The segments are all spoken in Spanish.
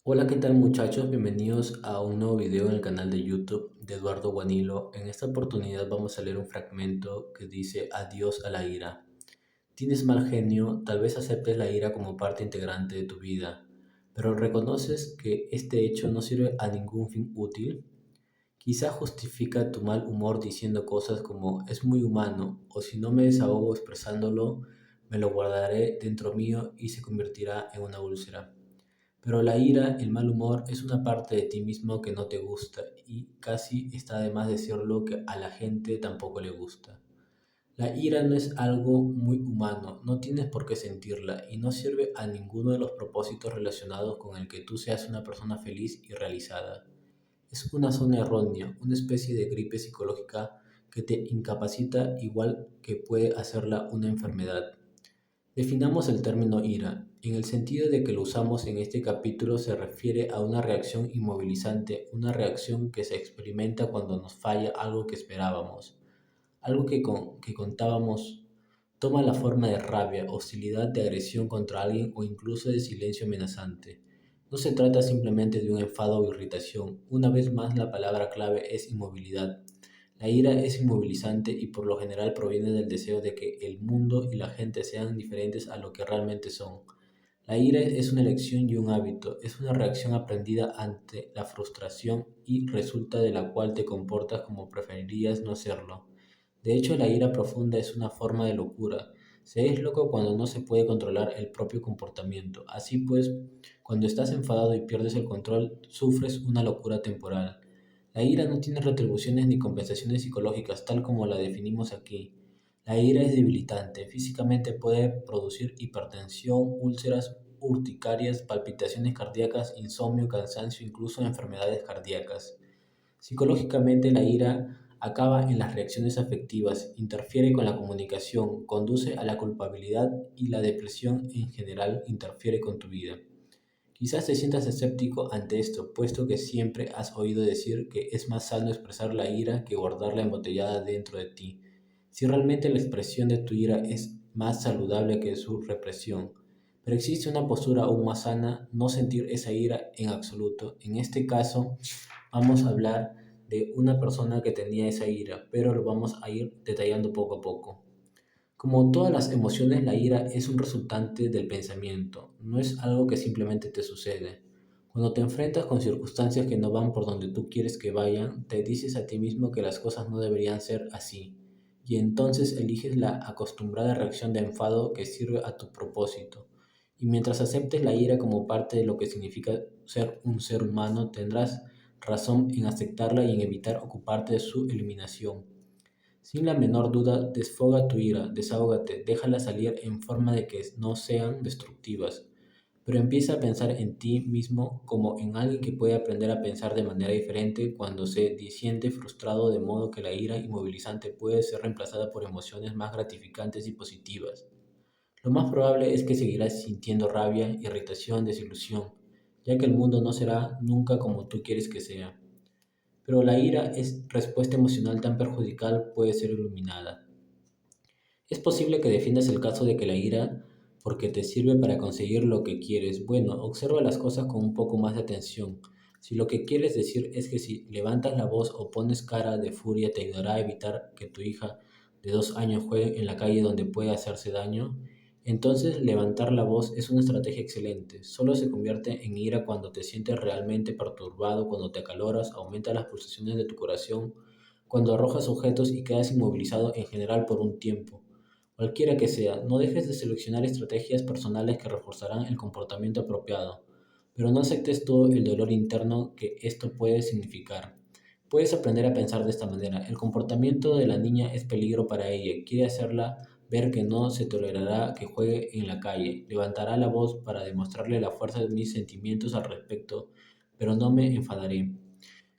Hola, ¿qué tal muchachos? Bienvenidos a un nuevo video en el canal de YouTube de Eduardo Guanilo. En esta oportunidad vamos a leer un fragmento que dice Adiós a la ira. Tienes mal genio, tal vez aceptes la ira como parte integrante de tu vida, pero ¿reconoces que este hecho no sirve a ningún fin útil? Quizá justifica tu mal humor diciendo cosas como es muy humano o si no me desahogo expresándolo, me lo guardaré dentro mío y se convertirá en una úlcera. Pero la ira, el mal humor, es una parte de ti mismo que no te gusta y casi está de más decirlo que a la gente tampoco le gusta. La ira no es algo muy humano, no tienes por qué sentirla y no sirve a ninguno de los propósitos relacionados con el que tú seas una persona feliz y realizada. Es una zona errónea, una especie de gripe psicológica que te incapacita igual que puede hacerla una enfermedad. Definamos el término ira. En el sentido de que lo usamos en este capítulo se refiere a una reacción inmovilizante, una reacción que se experimenta cuando nos falla algo que esperábamos, algo que contábamos. Toma la forma de rabia, hostilidad, de agresión contra alguien o incluso de silencio amenazante. No se trata simplemente de un enfado o irritación. Una vez más la palabra clave es inmovilidad. La ira es inmovilizante y por lo general proviene del deseo de que el mundo y la gente sean diferentes a lo que realmente son. La ira es una elección y un hábito, es una reacción aprendida ante la frustración y resulta de la cual te comportas como preferirías no serlo. De hecho, la ira profunda es una forma de locura. Se es loco cuando no se puede controlar el propio comportamiento. Así pues, cuando estás enfadado y pierdes el control, sufres una locura temporal. La ira no tiene retribuciones ni compensaciones psicológicas tal como la definimos aquí. La ira es debilitante. Físicamente puede producir hipertensión, úlceras urticarias, palpitaciones cardíacas, insomnio, cansancio, incluso enfermedades cardíacas. Psicológicamente, la ira acaba en las reacciones afectivas, interfiere con la comunicación, conduce a la culpabilidad y la depresión en general interfiere con tu vida. Quizás te sientas escéptico ante esto, puesto que siempre has oído decir que es más sano expresar la ira que guardarla embotellada dentro de ti. Si realmente la expresión de tu ira es más saludable que su represión. Pero existe una postura aún más sana, no sentir esa ira en absoluto. En este caso, vamos a hablar de una persona que tenía esa ira, pero lo vamos a ir detallando poco a poco. Como todas las emociones, la ira es un resultante del pensamiento, no es algo que simplemente te sucede. Cuando te enfrentas con circunstancias que no van por donde tú quieres que vayan, te dices a ti mismo que las cosas no deberían ser así, y entonces eliges la acostumbrada reacción de enfado que sirve a tu propósito. Y mientras aceptes la ira como parte de lo que significa ser un ser humano, tendrás razón en aceptarla y en evitar ocuparte de su eliminación. Sin la menor duda, desfoga tu ira, desahógate, déjala salir en forma de que no sean destructivas, pero empieza a pensar en ti mismo como en alguien que puede aprender a pensar de manera diferente cuando se siente frustrado, de modo que la ira inmovilizante puede ser reemplazada por emociones más gratificantes y positivas. Lo más probable es que seguirás sintiendo rabia, irritación, desilusión, ya que el mundo no será nunca como tú quieres que sea. Pero la ira es respuesta emocional tan perjudicial puede ser iluminada. Es posible que defiendas el caso de que la ira porque te sirve para conseguir lo que quieres. Bueno, observa las cosas con un poco más de atención. Si lo que quieres decir es que si levantas la voz o pones cara de furia te ayudará a evitar que tu hija de 2 años juegue en la calle donde puede hacerse daño, entonces levantar la voz es una estrategia excelente. Solo se convierte en ira cuando te sientes realmente perturbado, cuando te acaloras, aumentan las pulsaciones de tu corazón, cuando arrojas objetos y quedas inmovilizado en general por un tiempo. Cualquiera que sea, no dejes de seleccionar estrategias personales que reforzarán el comportamiento apropiado, pero no aceptes todo el dolor interno que esto puede significar. Puedes aprender a pensar de esta manera. El comportamiento de la niña es peligro para ella. Quiere hacerla ver que no se tolerará que juegue en la calle. Levantará la voz para demostrarle la fuerza de mis sentimientos al respecto, pero no me enfadaré.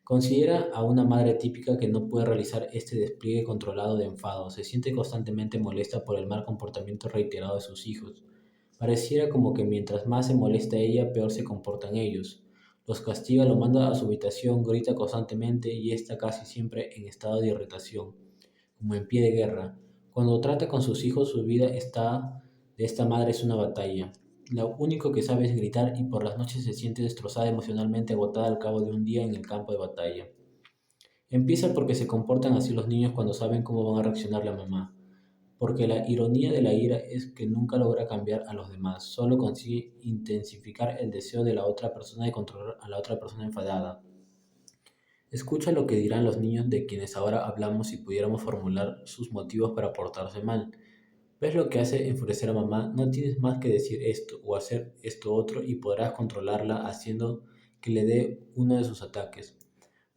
Considera a una madre típica que no puede realizar este despliegue controlado de enfado. Se siente constantemente molesta por el mal comportamiento reiterado de sus hijos. Pareciera como que mientras más se molesta ella, peor se comportan ellos. Los castiga, lo manda a su habitación, grita constantemente y está casi siempre en estado de irritación, como en pie de guerra. Cuando trata con sus hijos, su vida está de esta madre es una batalla. lo único que sabe es gritar y por las noches se siente destrozada emocionalmente agotada al cabo de un día en el campo de batalla. Empieza porque se comportan así los niños cuando saben cómo van a reaccionar la mamá. Porque la ironía de la ira es que nunca logra cambiar a los demás, solo consigue intensificar el deseo de la otra persona de controlar a la otra persona enfadada. Escucha lo que dirán los niños de quienes ahora hablamos si pudiéramos formular sus motivos para portarse mal. ¿Ves lo que hace enfurecer a mamá? No tienes más que decir esto o hacer esto otro y podrás controlarla haciendo que le dé uno de sus ataques.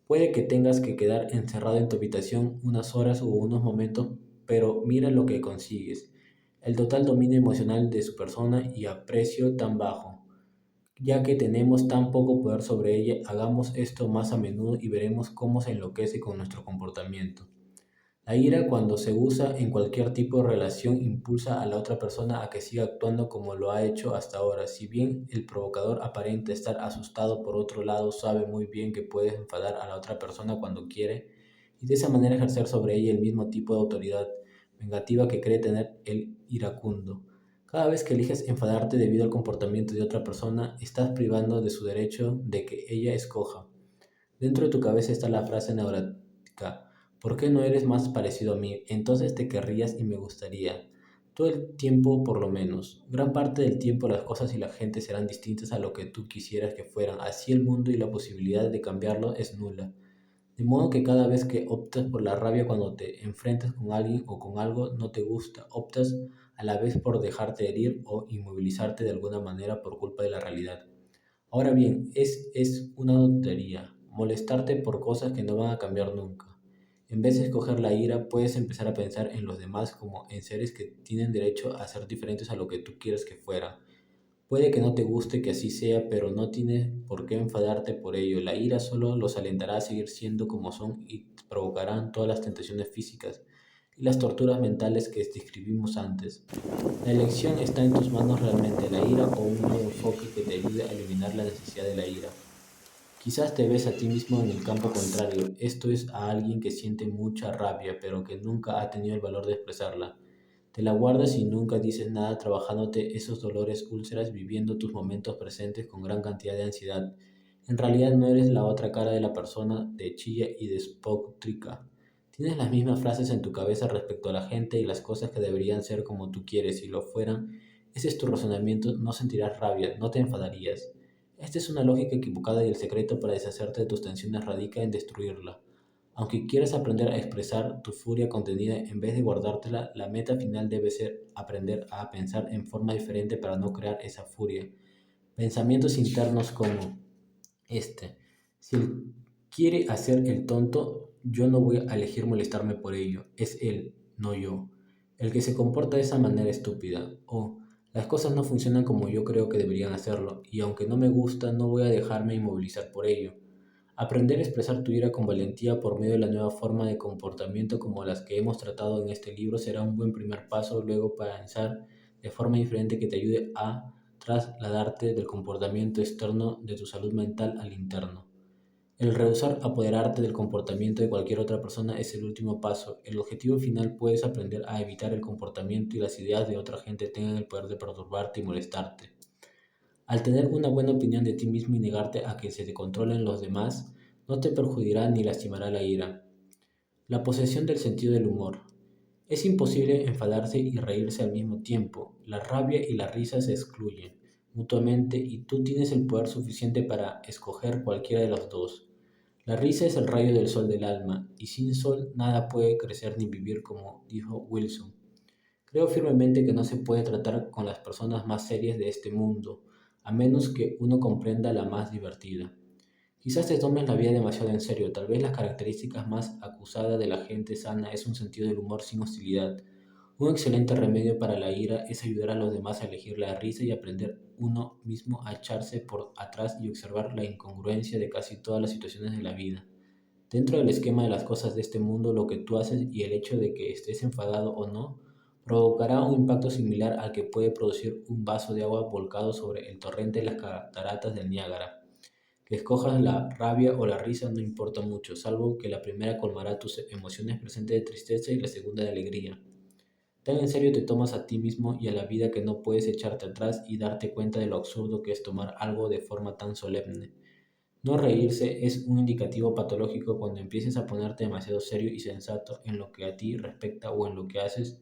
Puede que tengas que quedar encerrado en tu habitación unas horas o unos momentos, pero mira lo que consigues. El total dominio emocional de su persona y a precio tan bajo. Ya que tenemos tan poco poder sobre ella, hagamos esto más a menudo y veremos cómo se enloquece con nuestro comportamiento. La ira, cuando se usa en cualquier tipo de relación, impulsa a la otra persona a que siga actuando como lo ha hecho hasta ahora. Si bien el provocador aparenta estar asustado, por otro lado sabe muy bien que puede enfadar a la otra persona cuando quiere y de esa manera ejercer sobre ella el mismo tipo de autoridad vengativa que cree tener el iracundo. Cada vez que eliges enfadarte debido al comportamiento de otra persona, estás privando de su derecho de que ella escoja. Dentro de tu cabeza está la frase neurótica: ¿por qué no eres más parecido a mí? Entonces te querrías y me gustaría. Todo el tiempo por lo menos. Gran parte del tiempo las cosas y la gente serán distintas a lo que tú quisieras que fueran. Así el mundo y la posibilidad de cambiarlo es nula. De modo que cada vez que optas por la rabia cuando te enfrentas con alguien o con algo no te gusta, optas a la vez por dejarte herir o inmovilizarte de alguna manera por culpa de la realidad. Ahora bien, es una tontería molestarte por cosas que no van a cambiar nunca. En vez de escoger la ira, puedes empezar a pensar en los demás como en seres que tienen derecho a ser diferentes a lo que tú quieres que fueran. Puede que no te guste que así sea, pero no tienes por qué enfadarte por ello. La ira solo los alentará a seguir siendo como son y provocarán todas las tentaciones físicas y las torturas mentales que describimos antes. La elección está en tus manos realmente, la ira o un nuevo enfoque que te ayude a eliminar la necesidad de la ira. Quizás te ves a ti mismo en el campo contrario, esto es a alguien que siente mucha rabia pero que nunca ha tenido el valor de expresarla. Te la guardas y nunca dices nada trabajándote esos dolores úlceras viviendo tus momentos presentes con gran cantidad de ansiedad. En realidad no eres la otra cara de la persona de chilla y despotrica. Tienes las mismas frases en tu cabeza respecto a la gente y las cosas que deberían ser como tú quieres. Si lo fueran, ese es tu razonamiento, no sentirás rabia, no te enfadarías. Esta es una lógica equivocada y el secreto para deshacerte de tus tensiones radica en destruirla. Aunque quieras aprender a expresar tu furia contenida en vez de guardártela, la meta final debe ser aprender a pensar en forma diferente para no crear esa furia. Pensamientos internos como este: si él quiere hacer el tonto, yo no voy a elegir molestarme por ello. Es él, no yo, el que se comporta de esa manera estúpida. O las cosas no funcionan como yo creo que deberían hacerlo, y aunque no me gusta, no voy a dejarme inmovilizar por ello. Aprender a expresar tu ira con valentía por medio de la nueva forma de comportamiento como las que hemos tratado en este libro será un buen primer paso luego para pensar de forma diferente que te ayude a trasladarte del comportamiento externo de tu salud mental al interno. El rehusar apoderarte del comportamiento de cualquier otra persona es el último paso. El objetivo final puedes aprender a evitar el comportamiento y las ideas de otra gente tengan el poder de perturbarte y molestarte. Al tener una buena opinión de ti mismo y negarte a que se te controlen los demás, no te perjudicará ni lastimará la ira. La posesión del sentido del humor. Es imposible enfadarse y reírse al mismo tiempo. La rabia y la risa se excluyen mutuamente y tú tienes el poder suficiente para escoger cualquiera de los dos. La risa es el rayo del sol del alma, y sin sol nada puede crecer ni vivir, como dijo Wilson. Creo firmemente que no se puede tratar con las personas más serias de este mundo, a menos que uno comprenda la más divertida. Quizás te tomes la vida demasiado en serio, tal vez las características más acusadas de la gente sana es un sentido del humor sin hostilidad. Un excelente remedio para la ira es ayudar a los demás a elegir la risa y aprender uno mismo a echarse por atrás y observar la incongruencia de casi todas las situaciones de la vida. Dentro del esquema de las cosas de este mundo, lo que tú haces y el hecho de que estés enfadado o no provocará un impacto similar al que puede producir un vaso de agua volcado sobre el torrente de las cataratas del Niágara. Que escojas la rabia o la risa no importa mucho, salvo que la primera colmará tus emociones presentes de tristeza y la segunda de alegría. Tan en serio te tomas a ti mismo y a la vida que no puedes echarte atrás y darte cuenta de lo absurdo que es tomar algo de forma tan solemne. No reírse es un indicativo patológico cuando empieces a ponerte demasiado serio y sensato en lo que a ti respecta o en lo que haces.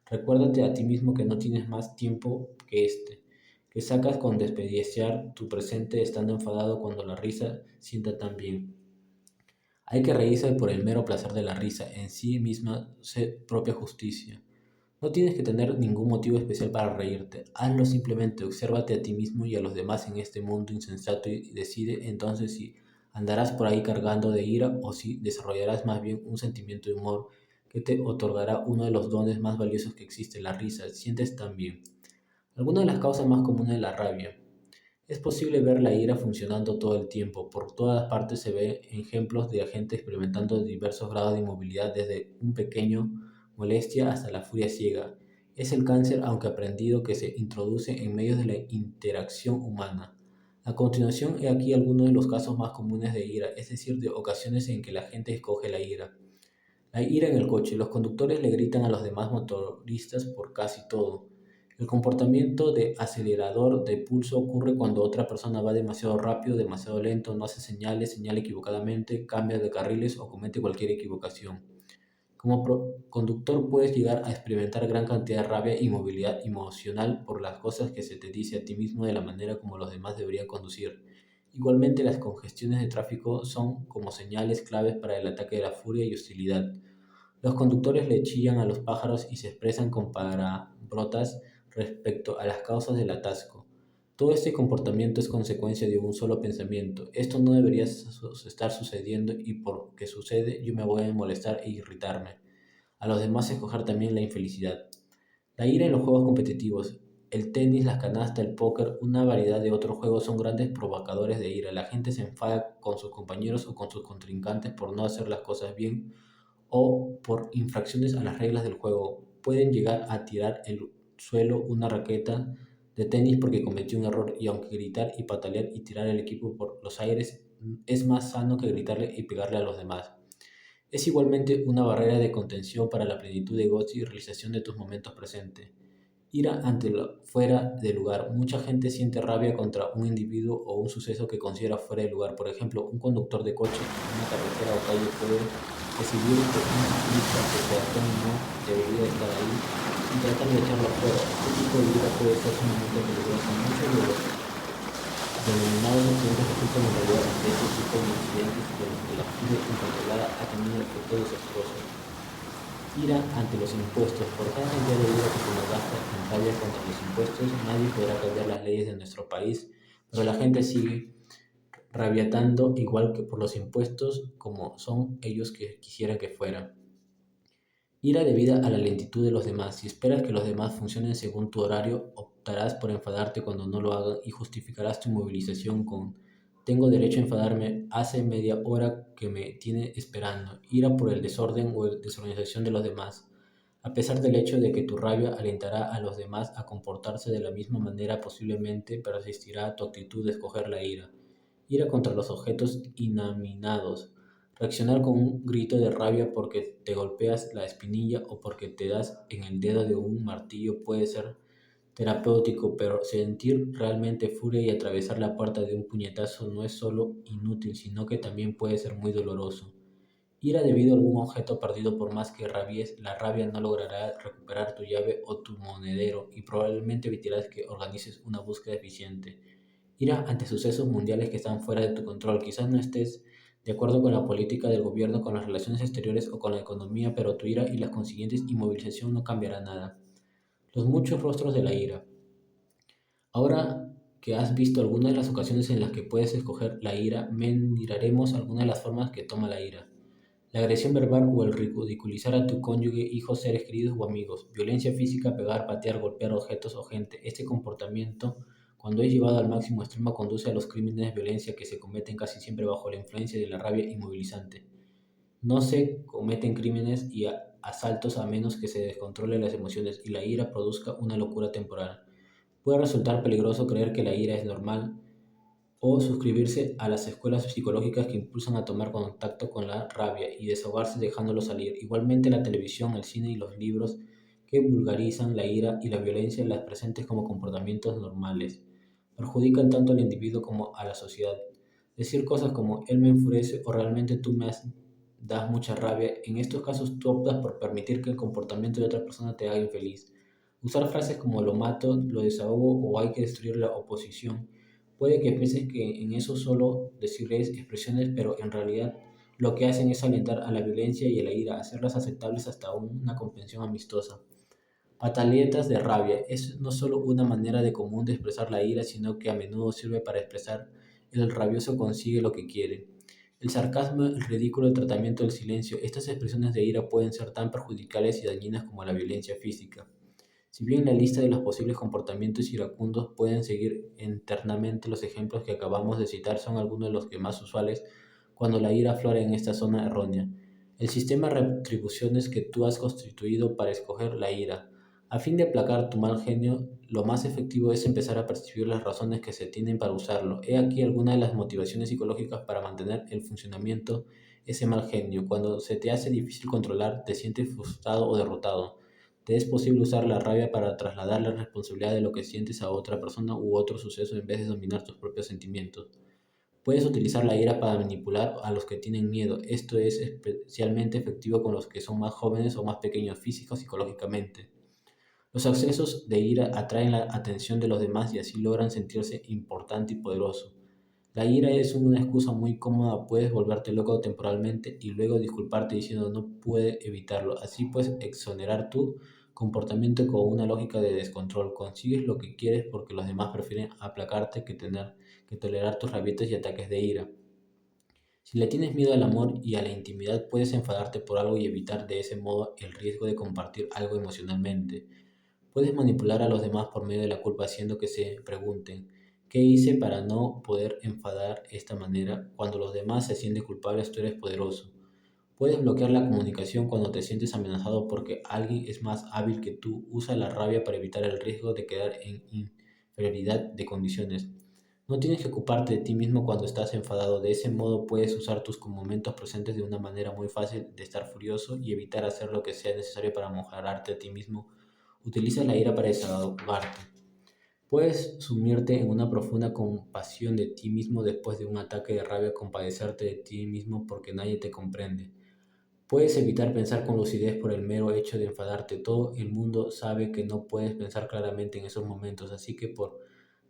Recuérdate a ti mismo que no tienes más tiempo que que sacas con desperdiciar tu presente estando enfadado cuando la risa sienta tan bien. Hay que reírse por el mero placer de la risa, en sí misma propia justicia. No tienes que tener ningún motivo especial para reírte. Hazlo simplemente, obsérvate a ti mismo y a los demás en este mundo insensato y decide entonces si andarás por ahí cargando de ira o si desarrollarás más bien un sentimiento de humor que te otorgará uno de los dones más valiosos que existe, la risa. Sientes también. Algunas de las causas más comunes de la rabia. Es posible ver la ira funcionando todo el tiempo. Por todas partes se ven ejemplos de gente experimentando diversos grados de inmovilidad, desde un pequeño molestia hasta la furia ciega. Es el cáncer, aunque aprendido, que se introduce en medio de la interacción humana. A continuación, he aquí algunos de los casos más comunes de ira, es decir, de ocasiones en que la gente escoge la ira. La ira en el coche. Los conductores le gritan a los demás motoristas por casi todo. El comportamiento de acelerador de pulso ocurre cuando otra persona va demasiado rápido, demasiado lento, no hace señales, señala equivocadamente, cambia de carriles o comete cualquier equivocación. Como conductor puedes llegar a experimentar gran cantidad de rabia y movilidad emocional por las cosas que se te dice a ti mismo de la manera como los demás deberían conducir. Igualmente, las congestiones de tráfico son como señales claves para el ataque de la furia y hostilidad. Los conductores le chillan a los pájaros y se expresan con palabrotas respecto a las causas del atasco. Todo este comportamiento es consecuencia de un solo pensamiento. Esto no debería estar sucediendo y porque sucede yo me voy a molestar e irritarme. A los demás escoger también la infelicidad. La ira en los juegos competitivos. El tenis, las canastas, el póker, una variedad de otros juegos son grandes provocadores de ira. La gente se enfada con sus compañeros o con sus contrincantes por no hacer las cosas bien o por infracciones a las reglas del juego. Pueden llegar a tirar al suelo una raqueta de tenis porque cometió un error y aunque gritar y patalear y tirar el equipo por los aires es más sano que gritarle y pegarle a los demás. Es igualmente una barrera de contención para la plenitud de gozo y realización de tus momentos presentes. Ira ante lo fuera de lugar. Mucha gente siente rabia contra un individuo o un suceso que considera fuera de lugar. Por ejemplo, un conductor de coche en una carretera o calle puede decidir que un ciclista de peatón no debería estar ahí y tratar de echarlo fuera. Este tipo de ira puede ser sumamente peligroso. Muchos de los denominados accidentes resultan en realidad de este tipo de incidentes de los que la furia incontrolada ha tenido efectos desastrosos. Ira ante los impuestos. Por cada cantidad de ira que se nos gasta en rabia contra los impuestos, nadie podrá cambiar las leyes de nuestro país, pero la gente sigue rabiando igual que por los impuestos como son ellos que quisieran que fuera. Ira debida a la lentitud de los demás. Si esperas que los demás funcionen según tu horario, optarás por enfadarte cuando no lo hagan y justificarás tu movilización con tengo derecho a enfadarme, hace media hora que me tiene esperando. Ira por el desorden o desorganización de los demás. A pesar del hecho de que tu rabia alentará a los demás a comportarse de la misma manera, posiblemente persistirá tu actitud de escoger la ira. Ira contra los objetos inanimados. Reaccionar con un grito de rabia porque te golpeas la espinilla o porque te das en el dedo de un martillo puede ser terapéutico, pero sentir realmente furia y atravesar la puerta de un puñetazo no es solo inútil, sino que también puede ser muy doloroso. Ira debido a algún objeto perdido. Por más que rabies, la rabia no logrará recuperar tu llave o tu monedero y probablemente evitarás que organices una búsqueda eficiente. Ira ante sucesos mundiales que están fuera de tu control. Quizás no estés de acuerdo con la política del gobierno, con las relaciones exteriores o con la economía, pero tu ira y las consiguientes inmovilización no cambiará nada. Los muchos rostros de la ira. Ahora que has visto algunas de las ocasiones en las que puedes escoger la ira, miraremos algunas de las formas que toma la ira. La agresión verbal o el ridiculizar a tu cónyuge, hijos, seres queridos o amigos. Violencia física, pegar, patear, golpear objetos o gente. Este comportamiento, cuando es llevado al máximo extremo, conduce a los crímenes de violencia que se cometen casi siempre bajo la influencia de la rabia inmovilizante. No se cometen crímenes y asaltos a menos que se descontrole las emociones y la ira produzca una locura temporal. Puede resultar peligroso creer que la ira es normal o suscribirse a las escuelas psicológicas que impulsan a tomar contacto con la rabia y desahogarse dejándolo salir. Igualmente la televisión, el cine y los libros que vulgarizan la ira y la violencia las presentes como comportamientos normales. Perjudican tanto al individuo como a la sociedad. Decir cosas como él me enfurece o realmente das mucha rabia, en estos casos tú optas por permitir que el comportamiento de otra persona te haga infeliz. Usar frases como lo mato, lo desahogo o hay que destruir la oposición. Puede que pienses que en eso solo decirles expresiones, pero en realidad lo que hacen es alentar a la violencia y a la ira, hacerlas aceptables hasta una comprensión amistosa. Pataletas de rabia es no solo una manera de común de expresar la ira, sino que a menudo sirve para expresar el rabioso consigue lo que quiere. El sarcasmo, el ridículo, el tratamiento del silencio, estas expresiones de ira pueden ser tan perjudiciales y dañinas como la violencia física. Si bien la lista de los posibles comportamientos iracundos pueden seguir eternamente, los ejemplos que acabamos de citar son algunos de los que más usuales cuando la ira aflora en esta zona errónea. El sistema de retribuciones que tú has constituido para escoger la ira. A fin de aplacar tu mal genio, lo más efectivo es empezar a percibir las razones que se tienen para usarlo. He aquí algunas de las motivaciones psicológicas para mantener el funcionamiento ese mal genio. Cuando se te hace difícil controlar, te sientes frustrado o derrotado. Te es posible usar la rabia para trasladar la responsabilidad de lo que sientes a otra persona u otro suceso en vez de dominar tus propios sentimientos. Puedes utilizar la ira para manipular a los que tienen miedo. Esto es especialmente efectivo con los que son más jóvenes o más pequeños físico o psicológicamente. Los accesos de ira atraen la atención de los demás y así logran sentirse importante y poderoso. La ira es una excusa muy cómoda, puedes volverte loco temporalmente y luego disculparte diciendo no puede evitarlo. Así puedes exonerar tu comportamiento con una lógica de descontrol. Consigues lo que quieres porque los demás prefieren aplacarte que tolerar tus rabietas y ataques de ira. Si le tienes miedo al amor y a la intimidad, puedes enfadarte por algo y evitar de ese modo el riesgo de compartir algo emocionalmente. Puedes manipular a los demás por medio de la culpa haciendo que se pregunten, ¿qué hice para no poder enfadar de esta manera? Cuando los demás se sienten culpables, tú eres poderoso. Puedes bloquear la comunicación cuando te sientes amenazado porque alguien es más hábil que tú. Usa la rabia para evitar el riesgo de quedar en inferioridad de condiciones. No tienes que ocuparte de ti mismo cuando estás enfadado. De ese modo puedes usar tus momentos presentes de una manera muy fácil de estar furioso y evitar hacer lo que sea necesario para mejorarte a ti mismo. Utiliza la ira para desahogarte. Puedes sumirte en una profunda compasión de ti mismo después de un ataque de rabia, compadecerte de ti mismo porque nadie te comprende. Puedes evitar pensar con lucidez por el mero hecho de enfadarte. Todo el mundo sabe que no puedes pensar claramente en esos momentos, así que ¿por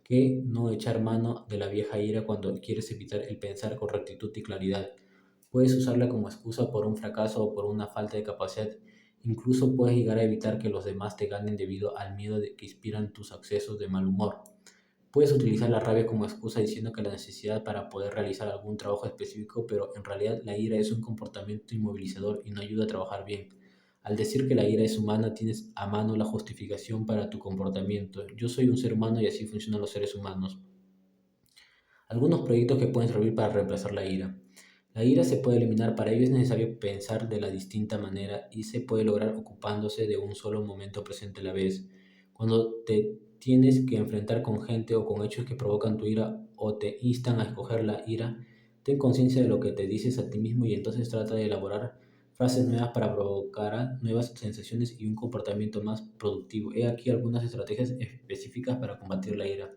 qué no echar mano de la vieja ira cuando quieres evitar el pensar con rectitud y claridad? Puedes usarla como excusa por un fracaso o por una falta de capacidad. Incluso puedes llegar a evitar que los demás te ganen debido al miedo que inspiran tus accesos de mal humor. Puedes utilizar la rabia como excusa diciendo que la necesidad para poder realizar algún trabajo específico, pero en realidad la ira es un comportamiento inmovilizador y no ayuda a trabajar bien. Al decir que la ira es humana, tienes a mano la justificación para tu comportamiento. Yo soy un ser humano y así funcionan los seres humanos. Algunos proyectos que pueden servir para reemplazar la ira. La ira se puede eliminar, para ello es necesario pensar de la distinta manera y se puede lograr ocupándose de un solo momento presente a la vez. Cuando te tienes que enfrentar con gente o con hechos que provocan tu ira o te instan a escoger la ira, ten conciencia de lo que te dices a ti mismo y entonces trata de elaborar frases nuevas para provocar nuevas sensaciones y un comportamiento más productivo. He aquí algunas estrategias específicas para combatir la ira.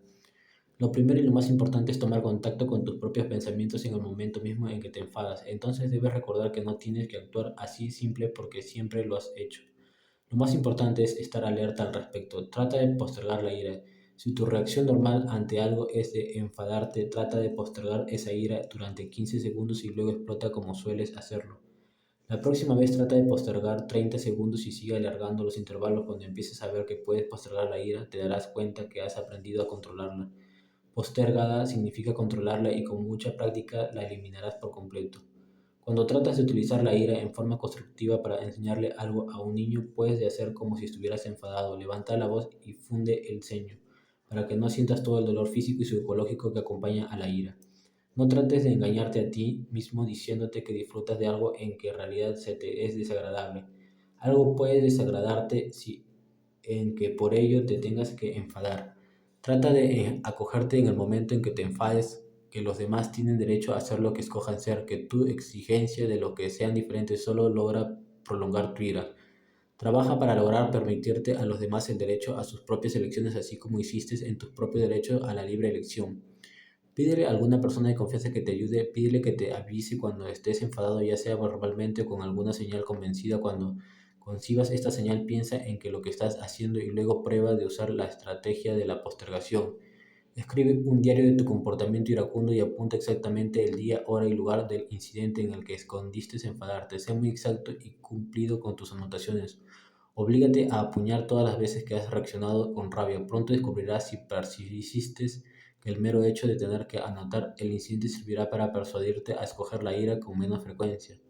Lo primero y lo más importante es tomar contacto con tus propios pensamientos en el momento mismo en que te enfadas. Entonces debes recordar que no tienes que actuar así simple porque siempre lo has hecho. Lo más importante es estar alerta al respecto. Trata de postergar la ira. Si tu reacción normal ante algo es de enfadarte, trata de postergar esa ira durante 15 segundos y luego explota como sueles hacerlo. La próxima vez trata de postergar 30 segundos y sigue alargando los intervalos. Cuando empieces a ver que puedes postergar la ira, te darás cuenta que has aprendido a controlarla. Postergada significa controlarla y con mucha práctica la eliminarás por completo. Cuando tratas de utilizar la ira en forma constructiva para enseñarle algo a un niño, puedes de hacer como si estuvieras enfadado, levanta la voz y funde el ceño, para que no sientas todo el dolor físico y psicológico que acompaña a la ira. No trates de engañarte a ti mismo diciéndote que disfrutas de algo en que en realidad se te es desagradable. Algo puede desagradarte si en que por ello te tengas que enfadar. Trata de acogerte en el momento en que te enfades, que los demás tienen derecho a hacer lo que escojan ser, que tu exigencia de lo que sean diferentes solo logra prolongar tu ira. Trabaja para lograr permitirte a los demás el derecho a sus propias elecciones, así como hiciste en tu propio derecho a la libre elección. Pídele a alguna persona de confianza que te ayude, pídele que te avise cuando estés enfadado, ya sea verbalmente o con alguna señal convencida. Cuando concibas esta señal, piensa en que lo que estás haciendo y luego prueba de usar la estrategia de la postergación. Escribe un diario de tu comportamiento iracundo y apunta exactamente el día, hora y lugar del incidente en el que escondiste enfadarte. Sé muy exacto y cumplido con tus anotaciones. Oblígate a apuñar todas las veces que has reaccionado con rabia. Pronto descubrirás si persistes que el mero hecho de tener que anotar el incidente servirá para persuadirte a escoger la ira con menos frecuencia.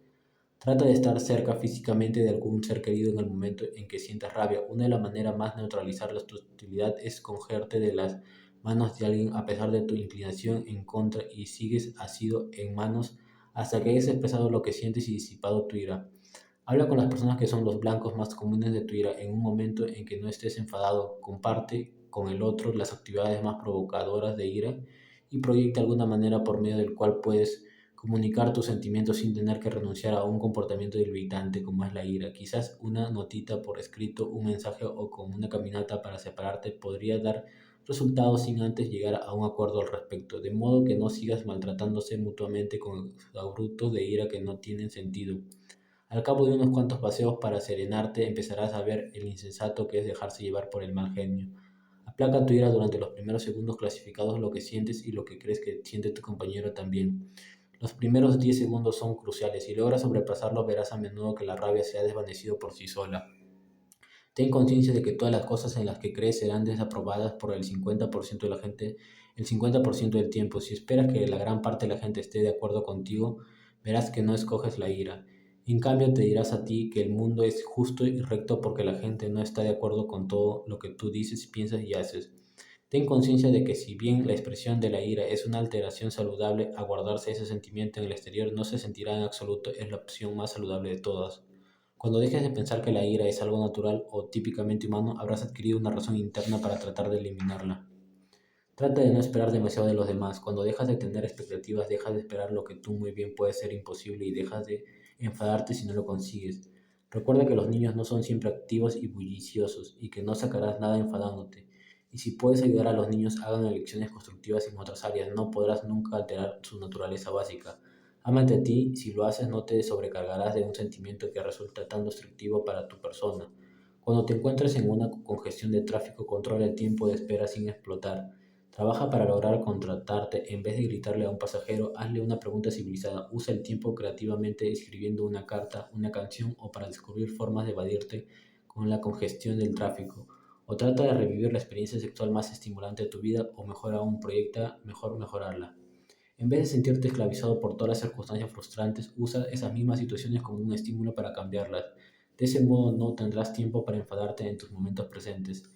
Trata de estar cerca físicamente de algún ser querido en el momento en que sientas rabia. Una de las maneras más neutralizar la hostilidad es cogerte de las manos de alguien a pesar de tu inclinación en contra y sigues asido en manos hasta que hayas expresado lo que sientes y disipado tu ira. Habla con las personas que son los blancos más comunes de tu ira en un momento en que no estés enfadado. Comparte con el otro las actividades más provocadoras de ira y proyecta alguna manera por medio del cual puedes comunicar tus sentimientos sin tener que renunciar a un comportamiento debilitante como es la ira. Quizás una notita por escrito, un mensaje o con una caminata para separarte podría dar resultados sin antes llegar a un acuerdo al respecto, de modo que no sigas maltratándose mutuamente con abruptos de ira que no tienen sentido. Al cabo de unos cuantos paseos para serenarte, empezarás a ver el insensato que es dejarse llevar por el mal genio. Aplaca tu ira durante los primeros segundos clasificados lo que sientes y lo que crees que siente tu compañero también. Los primeros 10 segundos son cruciales. Si logras sobrepasarlos, verás a menudo que la rabia se ha desvanecido por sí sola. Ten conciencia de que todas las cosas en las que crees serán desaprobadas por el 50% de la gente el 50% del tiempo. Si esperas que la gran parte de la gente esté de acuerdo contigo, verás que no escoges la ira. En cambio, te dirás a ti que el mundo es justo y recto porque la gente no está de acuerdo con todo lo que tú dices, piensas y haces. Ten conciencia de que si bien la expresión de la ira es una alteración saludable, aguardarse ese sentimiento en el exterior no se sentirá en absoluto es la opción más saludable de todas. Cuando dejes de pensar que la ira es algo natural o típicamente humano, habrás adquirido una razón interna para tratar de eliminarla. Trata de no esperar demasiado de los demás. Cuando dejas de tener expectativas, dejas de esperar lo que tú muy bien puede ser imposible y dejas de enfadarte si no lo consigues. Recuerda que los niños no son siempre activos y bulliciosos y que no sacarás nada enfadándote. Y si puedes ayudar a los niños hagan elecciones constructivas en otras áreas, no podrás nunca alterar su naturaleza básica. Ámate a ti, si lo haces no te sobrecargarás de un sentimiento que resulta tan destructivo para tu persona. Cuando te encuentres en una congestión de tráfico, controla el tiempo de espera sin explotar. Trabaja para lograr contratarte. En vez de gritarle a un pasajero, hazle una pregunta civilizada. Usa el tiempo creativamente escribiendo una carta, una canción o para descubrir formas de evadirte con la congestión del tráfico. O trata de revivir la experiencia sexual más estimulante de tu vida o mejor aún, proyecta mejor mejorarla. En vez de sentirte esclavizado por todas las circunstancias frustrantes, usa esas mismas situaciones como un estímulo para cambiarlas. De ese modo no tendrás tiempo para enfadarte en tus momentos presentes.